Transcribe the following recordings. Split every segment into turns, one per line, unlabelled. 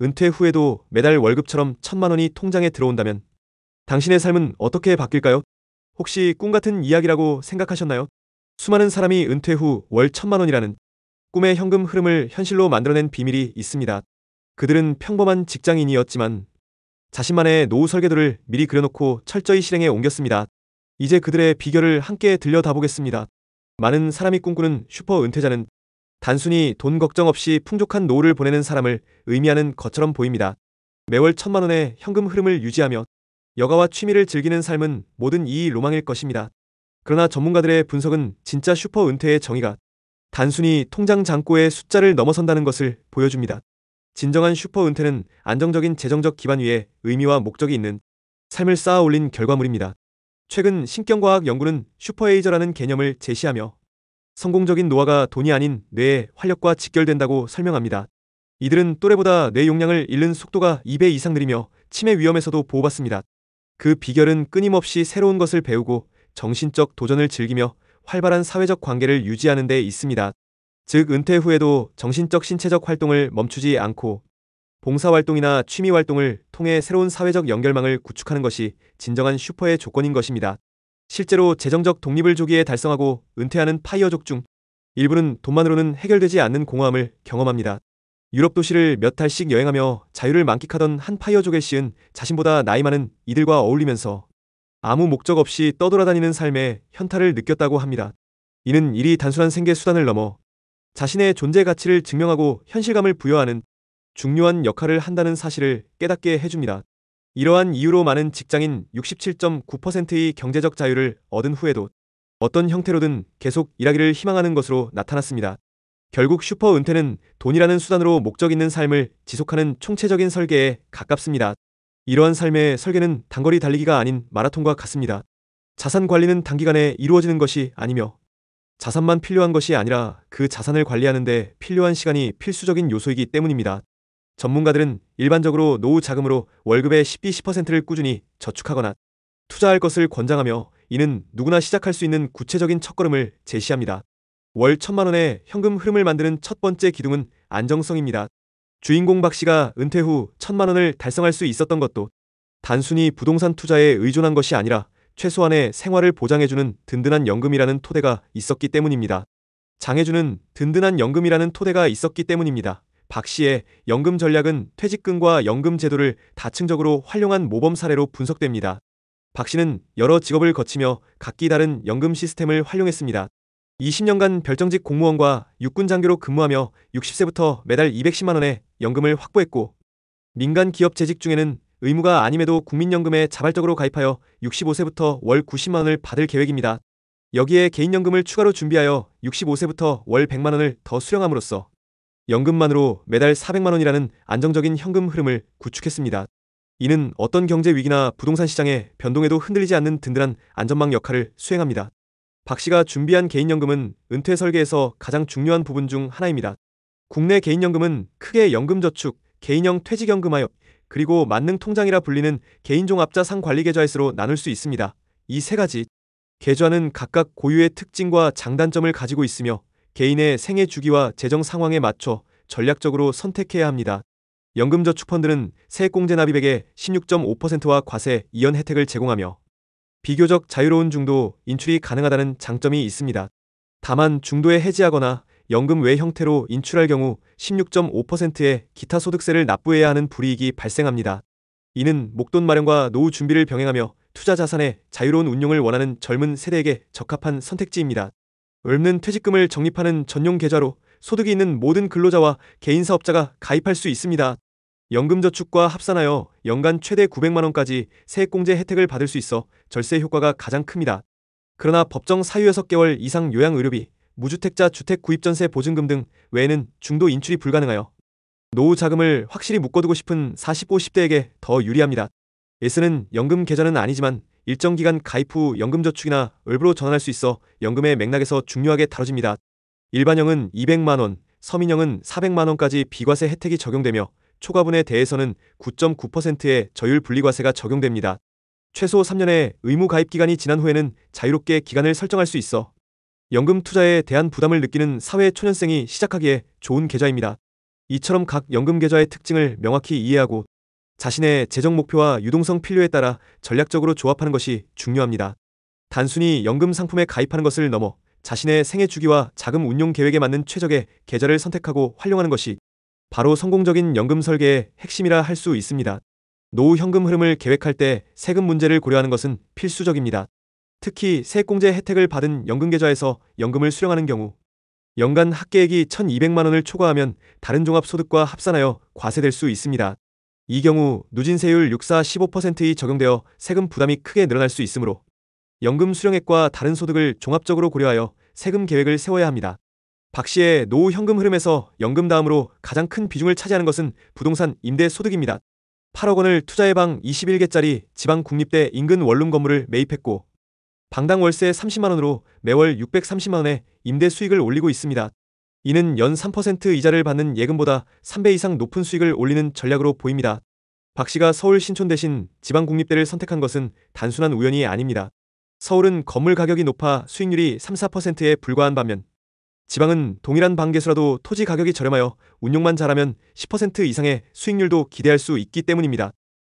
은퇴 후에도 매달 월급처럼 1,000만 원이 통장에 들어온다면 당신의 삶은 어떻게 바뀔까요? 혹시 꿈 같은 이야기라고 생각하셨나요? 수많은 사람이 은퇴 후 월 1,000만 원이라는 꿈의 현금 흐름을 현실로 만들어낸 비밀이 있습니다. 그들은 평범한 직장인이었지만 자신만의 노후 설계도를 미리 그려놓고 철저히 실행에 옮겼습니다. 이제 그들의 비결을 함께 들여다보겠습니다. 많은 사람이 꿈꾸는 슈퍼 은퇴자는 단순히 돈 걱정 없이 풍족한 노후를 보내는 사람을 의미하는 것처럼 보입니다. 매월 1,000만 원의 현금 흐름을 유지하며 여가와 취미를 즐기는 삶은 모든 이 로망일 것입니다. 그러나 전문가들의 분석은 진짜 슈퍼 은퇴의 정의가 단순히 통장 잔고의 숫자를 넘어선다는 것을 보여줍니다. 진정한 슈퍼 은퇴는 안정적인 재정적 기반 위에 의미와 목적이 있는 삶을 쌓아 올린 결과물입니다. 최근 신경과학 연구는 슈퍼에이저라는 개념을 제시하며 성공적인 노화가 돈이 아닌 뇌의 활력과 직결된다고 설명합니다. 이들은 또래보다 뇌 용량을 잃는 속도가 2배 이상 느리며 치매 위험에서도 보호받습니다. 그 비결은 끊임없이 새로운 것을 배우고 정신적 도전을 즐기며 활발한 사회적 관계를 유지하는 데 있습니다. 즉, 은퇴 후에도 정신적 신체적 활동을 멈추지 않고 봉사활동이나 취미활동을 통해 새로운 사회적 연결망을 구축하는 것이 진정한 슈퍼의 조건인 것입니다. 실제로 재정적 독립을 조기에 달성하고 은퇴하는 파이어족 중 일부는 돈만으로는 해결되지 않는 공허함을 경험합니다. 유럽 도시를 몇 달씩 여행하며 자유를 만끽하던 한 파이어족 엘씨은 자신보다 나이 많은 이들과 어울리면서 아무 목적 없이 떠돌아다니는 삶의 현타를 느꼈다고 합니다. 이는 일이 단순한 생계 수단을 넘어 자신의 존재 가치를 증명하고 현실감을 부여하는 중요한 역할을 한다는 사실을 깨닫게 해줍니다. 이러한 이유로 많은 직장인 67.9%의 경제적 자유를 얻은 후에도 어떤 형태로든 계속 일하기를 희망하는 것으로 나타났습니다. 결국 슈퍼 은퇴는 돈이라는 수단으로 목적 있는 삶을 지속하는 총체적인 설계에 가깝습니다. 이러한 삶의 설계는 단거리 달리기가 아닌 마라톤과 같습니다. 자산 관리는 단기간에 이루어지는 것이 아니며 자산만 필요한 것이 아니라 그 자산을 관리하는 데 필요한 시간이 필수적인 요소이기 때문입니다. 전문가들은 일반적으로 노후 자금으로 월급의 10%를 꾸준히 저축하거나 투자할 것을 권장하며 이는 누구나 시작할 수 있는 구체적인 첫걸음을 제시합니다. 월 1,000만 원의 현금 흐름을 만드는 첫 번째 기둥은 안정성입니다. 주인공 박 씨가 은퇴 후 1,000만 원을 달성할 수 있었던 것도 단순히 부동산 투자에 의존한 것이 아니라 최소한의 생활을 보장해주는 든든한 연금이라는 토대가 있었기 때문입니다. 장해주는 든든한 연금이라는 토대가 있었기 때문입니다. 박 씨의 연금 전략은 퇴직금과 연금 제도를 다층적으로 활용한 모범 사례로 분석됩니다. 박 씨는 여러 직업을 거치며 각기 다른 연금 시스템을 활용했습니다. 20년간 별정직 공무원과 육군 장교로 근무하며 60세부터 매달 210만 원의 연금을 확보했고, 민간 기업 재직 중에는 의무가 아님에도 국민연금에 자발적으로 가입하여 65세부터 월 90만 원을 받을 계획입니다. 여기에 개인연금을 추가로 준비하여 65세부터 월 100만 원을 더 수령함으로써 연금만으로 매달 400만 원이라는 안정적인 현금 흐름을 구축했습니다. 이는 어떤 경제 위기나 부동산 시장의 변동에도 흔들리지 않는 든든한 안전망 역할을 수행합니다. 박 씨가 준비한 개인연금은 은퇴 설계에서 가장 중요한 부분 중 하나입니다. 국내 개인연금은 크게 연금저축, 개인형 퇴직연금하여 그리고 만능통장이라 불리는 개인종합자 상관리계좌에서로 나눌 수 있습니다. 이 세 가지 계좌는 각각 고유의 특징과 장단점을 가지고 있으며 개인의 생애 주기와 재정 상황에 맞춰 전략적으로 선택해야 합니다. 연금저축펀드는 세액공제 납입액의 16.5%와 과세 이연 혜택을 제공하며 비교적 자유로운 중도 인출이 가능하다는 장점이 있습니다. 다만 중도에 해지하거나 연금 외 형태로 인출할 경우 16.5%의 기타 소득세를 납부해야 하는 불이익이 발생합니다. 이는 목돈 마련과 노후 준비를 병행하며 투자 자산의 자유로운 운용을 원하는 젊은 세대에게 적합한 선택지입니다. 없는 퇴직금을 적립하는 전용 계좌로 소득이 있는 모든 근로자와 개인사업자가 가입할 수 있습니다. 연금저축과 합산하여 연간 최대 900만 원까지 세액공제 혜택을 받을 수 있어 절세 효과가 가장 큽니다. 그러나 법정 사유 6개월 이상 요양의료비, 무주택자 주택 구입전세 보증금 등 외에는 중도 인출이 불가능하여 노후 자금을 확실히 묶어두고 싶은 40, 50대에게 더 유리합니다. S는 연금 계좌는 아니지만 일정 기간 가입 후 연금저축이나 읍으로 전환할 수 있어 연금의 맥락에서 중요하게 다뤄집니다. 일반형은 200만 원, 서민형은 400만 원까지 비과세 혜택이 적용되며 초과분에 대해서는 9.9%의 저율 분리과세가 적용됩니다. 최소 3년의 의무 가입 기간이 지난 후에는 자유롭게 기간을 설정할 수 있어 연금 투자에 대한 부담을 느끼는 사회 초년생이 시작하기에 좋은 계좌입니다. 이처럼 각 연금 계좌의 특징을 명확히 이해하고 자신의 재정 목표와 유동성 필요에 따라 전략적으로 조합하는 것이 중요합니다. 단순히 연금 상품에 가입하는 것을 넘어 자신의 생애 주기와 자금 운용 계획에 맞는 최적의 계좌를 선택하고 활용하는 것이 바로 성공적인 연금 설계의 핵심이라 할 수 있습니다. 노후 현금 흐름을 계획할 때 세금 문제를 고려하는 것은 필수적입니다. 특히 세액공제 혜택을 받은 연금계좌에서 연금을 수령하는 경우 연간 합계액이 1,200만 원을 초과하면 다른 종합소득과 합산하여 과세될 수 있습니다. 이 경우 누진세율 6-15%이 적용되어 세금 부담이 크게 늘어날 수 있으므로 연금 수령액과 다른 소득을 종합적으로 고려하여 세금 계획을 세워야 합니다. 박 씨의 노후 현금 흐름에서 연금 다음으로 가장 큰 비중을 차지하는 것은 부동산 임대 소득입니다. 8억 원을 투자해 방 21개짜리 지방 국립대 인근 원룸 건물을 매입했고 방당 월세 30만 원으로 매월 630만 원의 임대 수익을 올리고 있습니다. 이는 연 3% 이자를 받는 예금보다 3배 이상 높은 수익을 올리는 전략으로 보입니다. 박 씨가 서울 신촌 대신 지방 국립대를 선택한 것은 단순한 우연이 아닙니다. 서울은 건물 가격이 높아 수익률이 3-4%에 불과한 반면 지방은 동일한 방 개수라도 토지 가격이 저렴하여 운용만 잘하면 10% 이상의 수익률도 기대할 수 있기 때문입니다.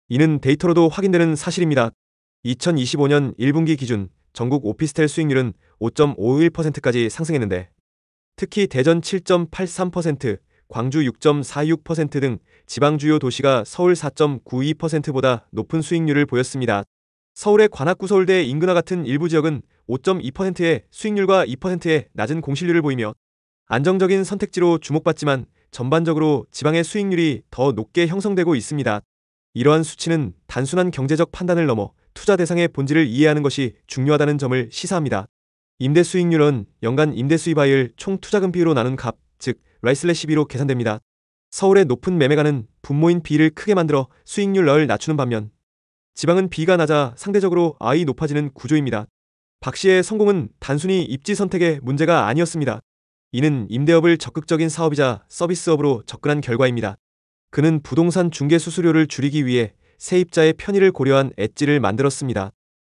이는 데이터로도 확인되는 사실입니다. 2025년 1분기 기준 전국 오피스텔 수익률은 5.51%까지 상승했는데 특히 대전 7.83%, 광주 6.46% 등 지방 주요 도시가 서울 4.92%보다 높은 수익률을 보였습니다. 서울의 관악구 서울대 인근와 같은 일부 지역은 5.2%의 수익률과 2%의 낮은 공실률을 보이며 안정적인 선택지로 주목받지만 전반적으로 지방의 수익률이 더 높게 형성되고 있습니다. 이러한 수치는 단순한 경제적 판단을 넘어 투자 대상의 본질을 이해하는 것이 중요하다는 점을 시사합니다. 임대 수익률은 연간 임대 수입하율 총 투자금 비율로 나눈 값, 즉 라이/B로 계산됩니다. 서울의 높은 매매가는 분모인 B를 크게 만들어 수익률을 낮추는 반면 지방은 B가 낮아 상대적으로 I이 높아지는 구조입니다. 박 씨의 성공은 단순히 입지 선택의 문제가 아니었습니다. 이는 임대업을 적극적인 사업이자 서비스업으로 접근한 결과입니다. 그는 부동산 중개 수수료를 줄이기 위해 세입자의 편의를 고려한 엣지를 만들었습니다.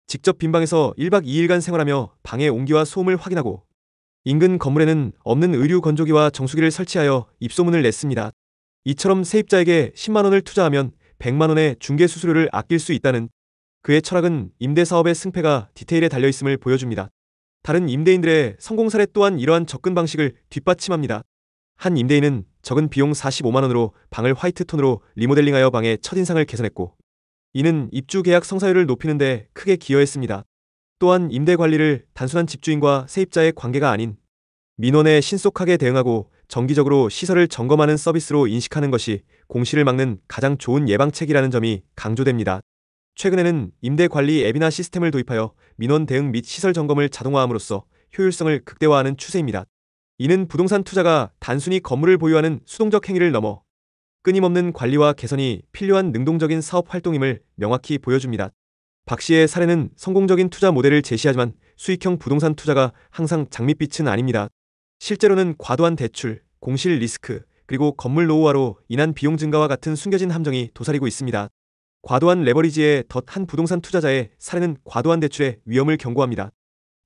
직접 빈방에서 1박 2일간 생활하며 방의 온기와 소음을 확인하고 인근 건물에는 없는 의류 건조기와 정수기를 설치하여 입소문을 냈습니다. 이처럼 세입자에게 10만 원을 투자하면 100만 원의 중개 수수료를 아낄 수 있다는 그의 철학은 임대사업의 승패가 디테일에 달려있음을 보여줍니다. 다른 임대인들의 성공 사례 또한 이러한 접근 방식을 뒷받침합니다. 한 임대인은 적은 비용 45만 원으로 방을 화이트톤으로 리모델링하여 방의 첫인상을 개선했고 이는 입주 계약 성사율을 높이는 데 크게 기여했습니다. 또한 임대 관리를 단순한 집주인과 세입자의 관계가 아닌 민원에 신속하게 대응하고 정기적으로 시설을 점검하는 서비스로 인식하는 것이 공실을 막는 가장 좋은 예방책이라는 점이 강조됩니다. 최근에는 임대 관리 앱이나 시스템을 도입하여 민원 대응 및 시설 점검을 자동화함으로써 효율성을 극대화하는 추세입니다. 이는 부동산 투자가 단순히 건물을 보유하는 수동적 행위를 넘어 끊임없는 관리와 개선이 필요한 능동적인 사업 활동임을 명확히 보여줍니다. 박 씨의 사례는 성공적인 투자 모델을 제시하지만 수익형 부동산 투자가 항상 장밋빛은 아닙니다. 실제로는 과도한 대출, 공실 리스크, 그리고 건물 노후화로 인한 비용 증가와 같은 숨겨진 함정이 도사리고 있습니다. 과도한 레버리지에 덧한 부동산 투자자의 사례는 과도한 대출의 위험을 경고합니다.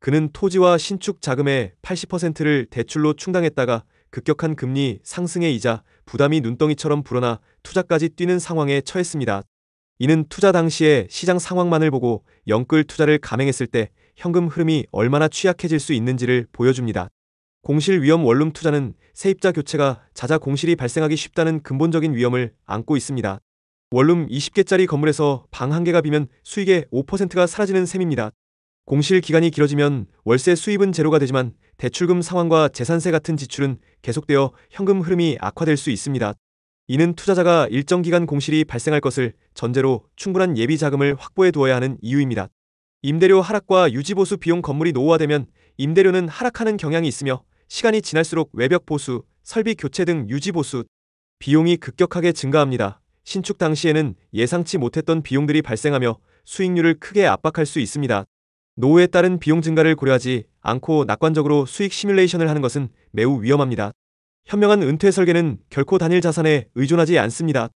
그는 토지와 신축 자금의 80%를 대출로 충당했다가 급격한 금리 상승의 이자, 부담이 눈덩이처럼 불어나 투자까지 뛰는 상황에 처했습니다. 이는 투자 당시의 시장 상황만을 보고 영끌 투자를 감행했을 때 현금 흐름이 얼마나 취약해질 수 있는지를 보여줍니다. 공실 위험 원룸 투자는 세입자 교체가 잦아 공실이 발생하기 쉽다는 근본적인 위험을 안고 있습니다. 원룸 20개짜리 건물에서 방 1개가 비면 수익의 5%가 사라지는 셈입니다. 공실 기간이 길어지면 월세 수입은 제로가 되지만 대출금 상환과 재산세 같은 지출은 계속되어 현금 흐름이 악화될 수 있습니다. 이는 투자자가 일정 기간 공실이 발생할 것을 전제로 충분한 예비 자금을 확보해 두어야 하는 이유입니다. 임대료 하락과 유지보수 비용 건물이 노후화되면 임대료는 하락하는 경향이 있으며 시간이 지날수록 외벽 보수, 설비 교체 등 유지보수 비용이 급격하게 증가합니다. 신축 당시에는 예상치 못했던 비용들이 발생하며 수익률을 크게 압박할 수 있습니다. 노후에 따른 비용 증가를 고려하지 않고 낙관적으로 수익 시뮬레이션을 하는 것은 매우 위험합니다. 현명한 은퇴 설계는 결코 단일 자산에 의존하지 않습니다.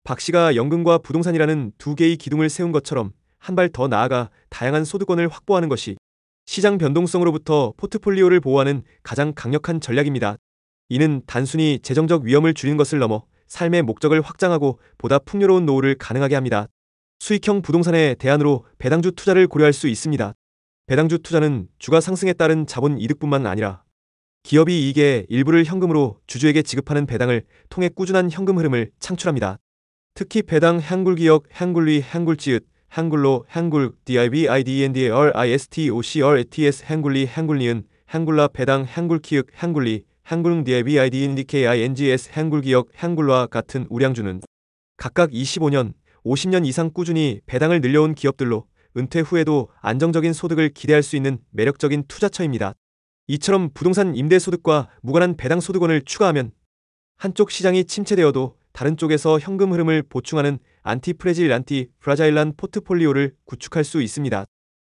박 씨가 연금과 부동산이라는 두 개의 기둥을 세운 것처럼 한 발 더 나아가 다양한 소득권을 확보하는 것이 시장 변동성으로부터 포트폴리오를 보호하는 가장 강력한 전략입니다. 이는 단순히 재정적 위험을 줄이는 것을 넘어 삶의 목적을 확장하고 보다 풍요로운 노후를 가능하게 합니다. 수익형 부동산의 대안으로 배당주 투자를 고려할 수 있습니다. 배당주 투자는 주가 상승에 따른 자본 이득뿐만 아니라 기업이 이익의 일부를 현금으로 주주에게 지급하는 배당을 통해 꾸준한 현금 흐름을 창출합니다. 특히 배당 한글기역, 한글리, 한글지읒, 한글로, 한글, DIVIDNDLISTOCRATS, 한글리, 한글리은, 한글라, 배당, 한글키역, 한글리, 한글응, DIVIDNDKINGS, 한글기역, 한글과 같은 우량주는 각각 25년, 50년 이상 꾸준히 배당을 늘려온 기업들로 은퇴 후에도 안정적인 소득을 기대할 수 있는 매력적인 투자처입니다. 이처럼 부동산 임대소득과 무관한 배당소득원을 추가하면 한쪽 시장이 침체되어도 다른 쪽에서 현금 흐름을 보충하는 안티프라자일한 포트폴리오를 구축할 수 있습니다.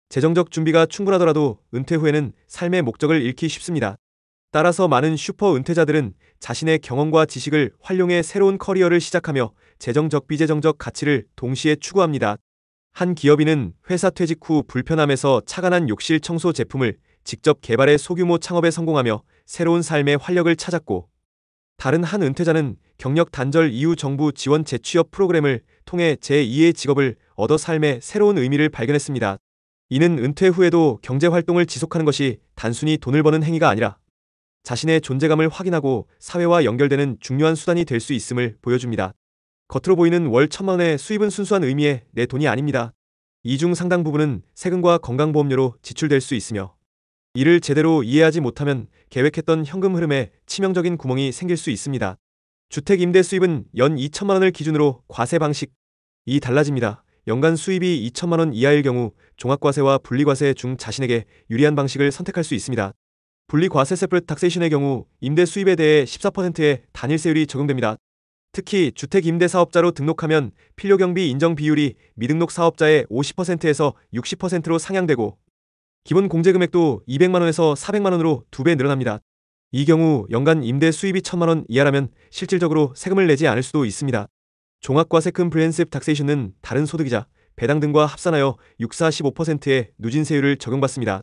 재정적 준비가 충분하더라도 은퇴 후에는 삶의 목적을 잃기 쉽습니다. 따라서 많은 슈퍼 은퇴자들은 자신의 경험과 지식을 활용해 새로운 커리어를 시작하며 재정적 비재정적 가치를 동시에 추구합니다. 한 기업인은 회사 퇴직 후 불편함에서 착안한 욕실 청소 제품을 직접 개발해 소규모 창업에 성공하며 새로운 삶의 활력을 찾았고, 다른 한 은퇴자는 경력 단절 이후 정부 지원 재취업 프로그램을 통해 제2의 직업을 얻어 삶의 새로운 의미를 발견했습니다. 이는 은퇴 후에도 경제활동을 지속하는 것이 단순히 돈을 버는 행위가 아니라 자신의 존재감을 확인하고 사회와 연결되는 중요한 수단이 될 수 있음을 보여줍니다. 겉으로 보이는 월 1,000만 원의 수입은 순수한 의미의 내 돈이 아닙니다. 이 중 상당 부분은 세금과 건강보험료로 지출될 수 있으며, 이를 제대로 이해하지 못하면 계획했던 현금 흐름에 치명적인 구멍이 생길 수 있습니다. 주택 임대 수입은 연 2천만 원을 기준으로 과세 방식이 달라집니다. 연간 수입이 2천만 원 이하일 경우 종합과세와 분리과세 중 자신에게 유리한 방식을 선택할 수 있습니다. 분리과세 세퍼레이트 탁세이션의 경우 임대 수입에 대해 14%의 단일세율이 적용됩니다. 특히 주택임대사업자로 등록하면 필요경비 인정 비율이 미등록 사업자의 50%에서 60%로 상향되고, 기본 공제금액도 200만 원에서 400만 원으로 2배 늘어납니다. 이 경우 연간 임대 수입이 1,000만 원 이하라면 실질적으로 세금을 내지 않을 수도 있습니다. 종합과세 컴프리헨시브 탁세이션은 다른 소득이자 배당 등과 합산하여 64-15%의 누진세율을 적용받습니다.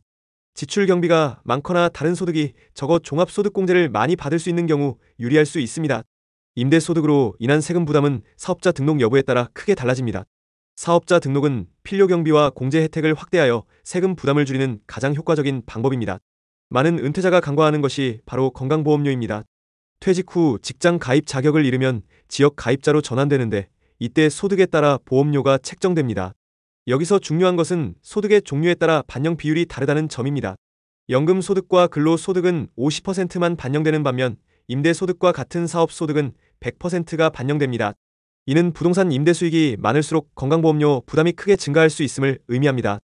지출 경비가 많거나 다른 소득이 적어 종합소득공제를 많이 받을 수 있는 경우 유리할 수 있습니다. 임대소득으로 인한 세금 부담은 사업자 등록 여부에 따라 크게 달라집니다. 사업자 등록은 필요경비와 공제 혜택을 확대하여 세금 부담을 줄이는 가장 효과적인 방법입니다. 많은 은퇴자가 간과하는 것이 바로 건강보험료입니다. 퇴직 후 직장 가입 자격을 잃으면 지역 가입자로 전환되는데, 이때 소득에 따라 보험료가 책정됩니다. 여기서 중요한 것은 소득의 종류에 따라 반영 비율이 다르다는 점입니다. 연금소득과 근로소득은 50%만 반영되는 반면 임대소득과 같은 사업소득은 100%가 반영됩니다. 이는 부동산 임대수익이 많을수록 건강보험료 부담이 크게 증가할 수 있음을 의미합니다.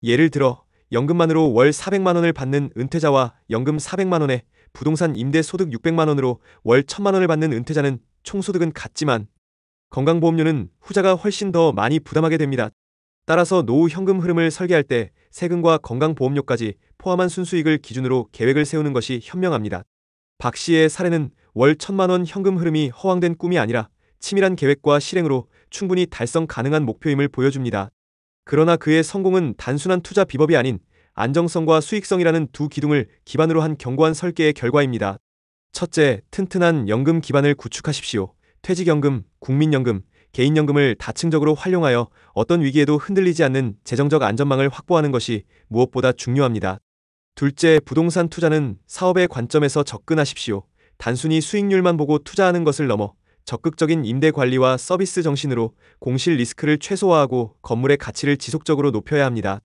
예를 들어 연금만으로 월 400만 원을 받는 은퇴자와 연금 400만 원에 부동산 임대소득 600만 원으로 월 1,000만 원을 받는 은퇴자는 총소득은 같지만 건강보험료는 후자가 훨씬 더 많이 부담하게 됩니다. 따라서 노후 현금 흐름을 설계할 때 세금과 건강보험료까지 포함한 순수익을 기준으로 계획을 세우는 것이 현명합니다. 박 씨의 사례는 월 1,000만 원 현금 흐름이 허황된 꿈이 아니라 치밀한 계획과 실행으로 충분히 달성 가능한 목표임을 보여줍니다. 그러나 그의 성공은 단순한 투자 비법이 아닌 안정성과 수익성이라는 두 기둥을 기반으로 한 견고한 설계의 결과입니다. 첫째, 튼튼한 연금 기반을 구축하십시오. 퇴직연금, 국민연금, 개인연금을 다층적으로 활용하여 어떤 위기에도 흔들리지 않는 재정적 안전망을 확보하는 것이 무엇보다 중요합니다. 둘째, 부동산 투자는 사업의 관점에서 접근하십시오. 단순히 수익률만 보고 투자하는 것을 넘어 적극적인 임대 관리와 서비스 정신으로 공실 리스크를 최소화하고 건물의 가치를 지속적으로 높여야 합니다.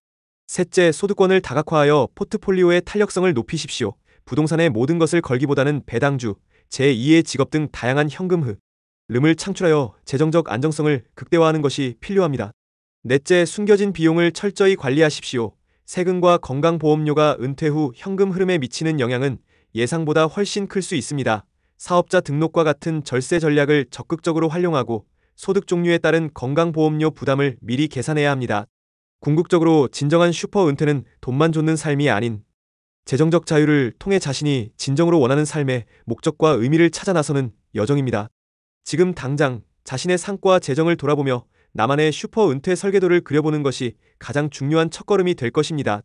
셋째, 소득권을 다각화하여 포트폴리오의 탄력성을 높이십시오. 부동산의 모든 것을 걸기보다는 배당주, 제2의 직업 등 다양한 현금 흐름을 창출하여 재정적 안정성을 극대화하는 것이 필요합니다. 넷째, 숨겨진 비용을 철저히 관리하십시오. 세금과 건강보험료가 은퇴 후 현금 흐름에 미치는 영향은 예상보다 훨씬 클 수 있습니다. 사업자 등록과 같은 절세 전략을 적극적으로 활용하고 소득 종류에 따른 건강보험료 부담을 미리 계산해야 합니다. 궁극적으로 진정한 슈퍼 은퇴는 돈만 쫓는 삶이 아닌 재정적 자유를 통해 자신이 진정으로 원하는 삶의 목적과 의미를 찾아 나서는 여정입니다. 지금 당장 자신의 삶과 재정을 돌아보며 나만의 슈퍼 은퇴 설계도를 그려보는 것이 가장 중요한 첫걸음이 될 것입니다.